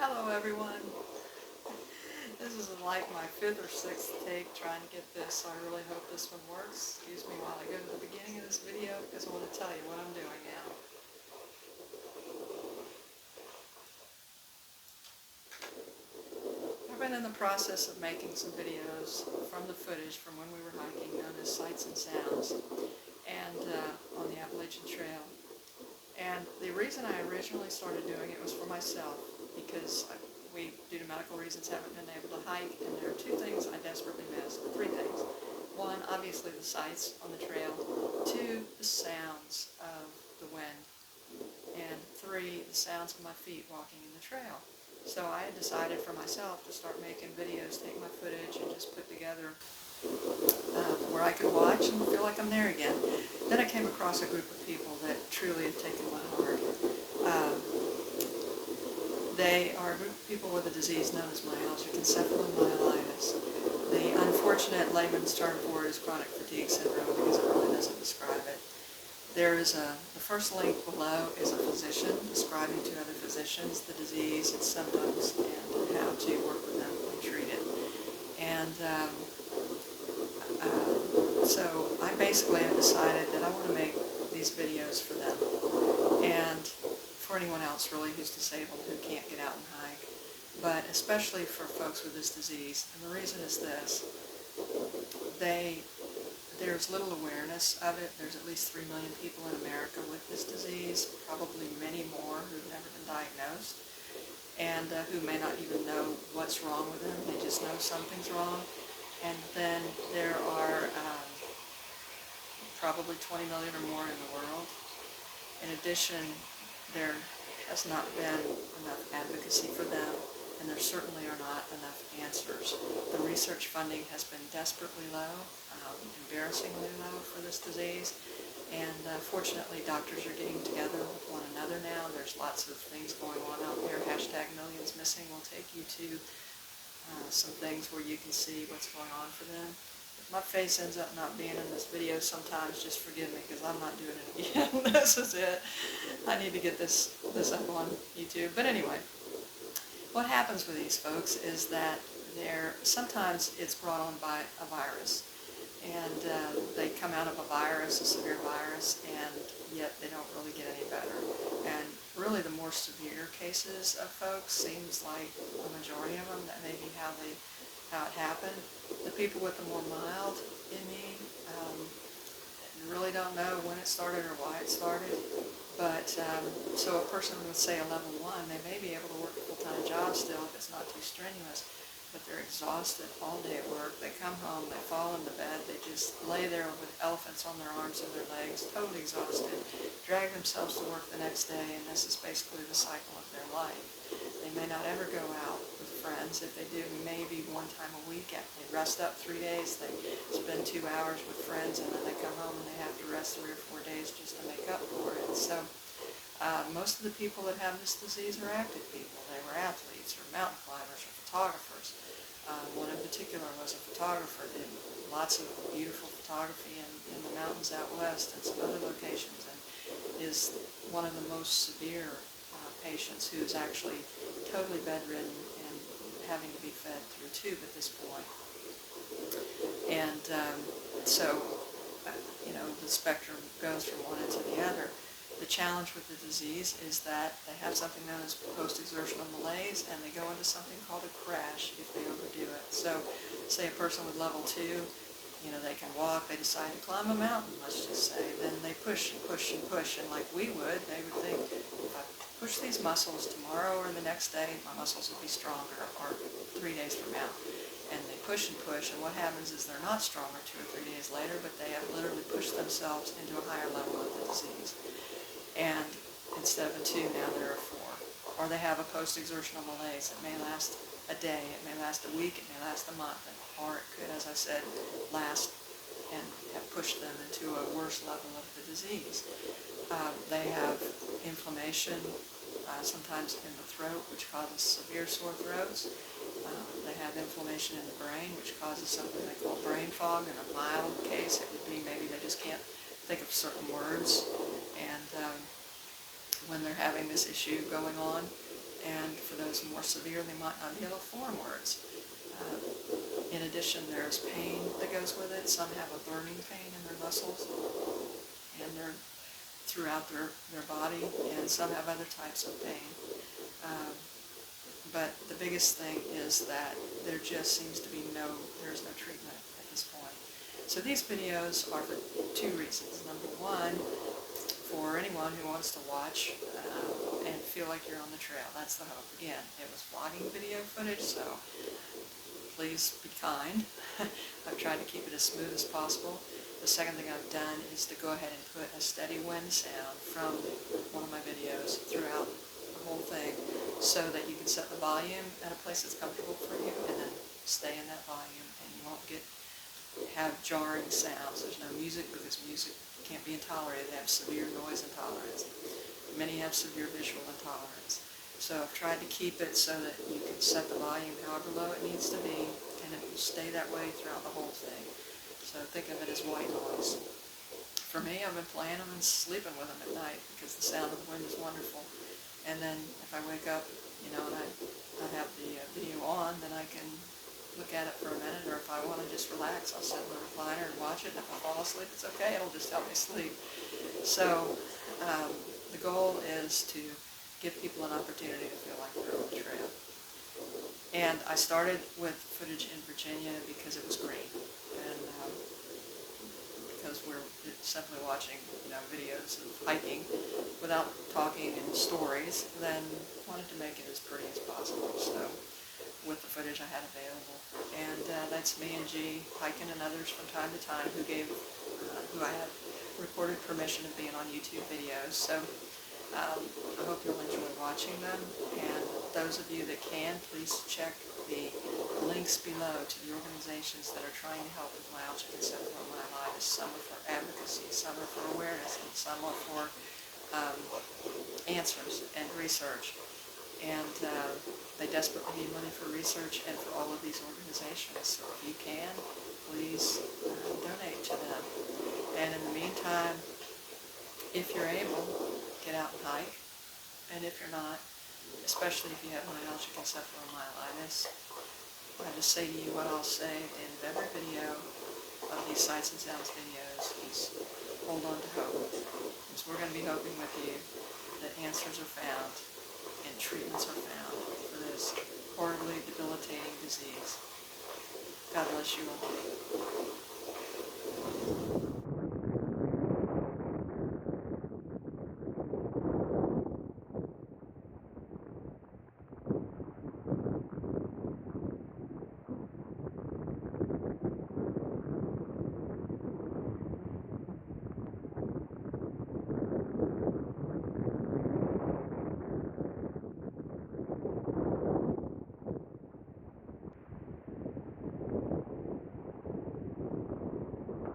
Hello everyone. This is like my 5th or 6th take trying to get this, so I really hope this one works. Excuse me while I go to the beginning of this video because I want to tell you what I'm doing now. I've been in the process of making some videos from the footage from when we were hiking, known as Sights and Sounds, and on the Appalachian Trail. And the reason I originally started doing it was for myself, because we, due to medical reasons, haven't been able to hike, and there are 2 things I desperately miss, 3 things. 1, obviously the sights on the trail. 2, the sounds of the wind. And 3, the sounds of my feet walking in the trail. So I had decided for myself to start making videos, take my footage, and just put together where I could watch and feel like I'm there again. Then I came across a group of people that truly have taken my heart. They are a group of people with a disease known as Myalgic Encephalomyelitis. The unfortunate layman's term for it is chronic fatigue syndrome because it really doesn't describe it. There is the first link below is a physician describing to other physicians the disease, its symptoms, and how to work with them and treat it. And so I basically have decided that I want to make these videos for them and for anyone else really who's disabled who can't get out and hike, but especially for folks with this disease. And the reason is this: there's little awareness of it. There's at least 3 million people in America with this disease, probably many more who've never been diagnosed, and who may not even know what's wrong with them. They just know something's wrong. And then there are probably 20 million or more in the world. In addition, there has not been enough advocacy for them, and there certainly are not enough answers. The research funding has been desperately low, embarrassingly low for this disease, and fortunately doctors are getting together with one another now. There's lots of things going on out there. #MillionsMissing will take you to some things where you can see what's going on for them. If my face ends up not being in this video sometimes, just forgive me because I'm not doing it again. This is it. I need to get this up on YouTube. But anyway, what happens with these folks is that sometimes it's brought on by a virus. And they come out of a virus, a severe virus, and yet they don't really get any better. And really the more severe cases of folks seems like the majority of them, that may be how it happened. The people with the more mild ME really don't know when it started or why it started. But so a person with, say, a level 1, they may be able to work a full-time job still if it's not too strenuous. But they're exhausted all day at work. They come home, they fall into bed, they just lay there with elephants on their arms and their legs, totally exhausted, drag themselves to work the next day, and this is basically the cycle of their life. They may not ever go out with friends. If they do, maybe 1 time a week. They rest up 3 days, they spend 2 hours with friends, and then they come home and they have to rest 3 or 4 days just to make up for it. So most of the people that have this disease are active people. They were athletes or mountain climbers or photographers. One in particular was a photographer, did lots of beautiful photography in the mountains out west and some other locations, and is one of the most severe patients who is actually totally bedridden and having to be fed through a tube at this point. And so, the spectrum goes from one end to the other. The challenge with the disease is that they have something known as post-exertional malaise, and they go into something called a crash if they overdo it. So, say a person with level 2, they can walk, they decide to climb a mountain, let's just say, then they push and push and push, and like we would, they would think, if I push these muscles tomorrow or the next day, my muscles will be stronger, or 3 days from now. And they push and push, and what happens is they're not stronger 2 or 3 days later, but they have literally pushed themselves into a higher level of the disease. And instead of a 2, now there are 4. Or they have a post-exertional malaise. It may last a day, it may last a week, it may last a month, or it could, as I said, last and have pushed them into a worse level of the disease. They have inflammation, sometimes in the throat, which causes severe sore throats. They have inflammation in the brain, which causes something they call brain fog. In a mild case, it would be maybe they just can't think of certain words. And when they're having this issue going on, and for those more severe, they might not be able to form words. In addition, there's pain that goes with it. Some have a burning pain in their muscles and they're throughout their body, and some have other types of pain. But the biggest thing is that there just seems to be there's no treatment at this point. So these videos are for two reasons. Number one, for anyone who wants to watch and feel like you're on the trail. That's the hope. Again, it was vlogging video footage, so please be kind. I've tried to keep it as smooth as possible. The second thing I've done is to go ahead and put a steady wind sound from one of my videos throughout the whole thing so that you can set the volume at a place that's comfortable for you and then stay in that volume, and you won't have jarring sounds. There's no music because music can't be tolerated. They have severe noise intolerance. Many have severe visual intolerance. So I've tried to keep it so that you can set the volume however low it needs to be, and it will stay that way throughout the whole thing. So think of it as white noise. For me, I've been playing them and sleeping with them at night because the sound of the wind is wonderful. And then if I wake up, and I have the video on, then I can look at it for a minute, or if I want to just relax, I'll sit in the recliner and watch it, and if I fall asleep, it's okay, it'll just help me sleep. So the goal is to give people an opportunity to feel like they're on the trail. And I started with footage in Virginia because it was green, and because we're simply watching videos of hiking without talking and stories, then wanted to make it as pretty as possible. So with the footage I had available, and that's me and G hiking, and others from time to time who I had recorded permission of being on YouTube videos. So I hope you'll enjoy watching them, and those of you that can, please check the links below to the organizations that are trying to help with myalgic encephalomyelitis. Some are for advocacy, some are for awareness, and some are for answers and research. And they desperately need money for research and for all of these organizations. So if you can, please donate to them. And in the meantime, if you're able, get out and hike. And if you're not, especially if you have myalgic encephalomyelitis, I just say to you what I'll say in every video of these Sights and Sounds videos is hold on to hope. Because we're going to be hoping with you that answers are found and treatments are found for this horribly debilitating disease. God bless you all.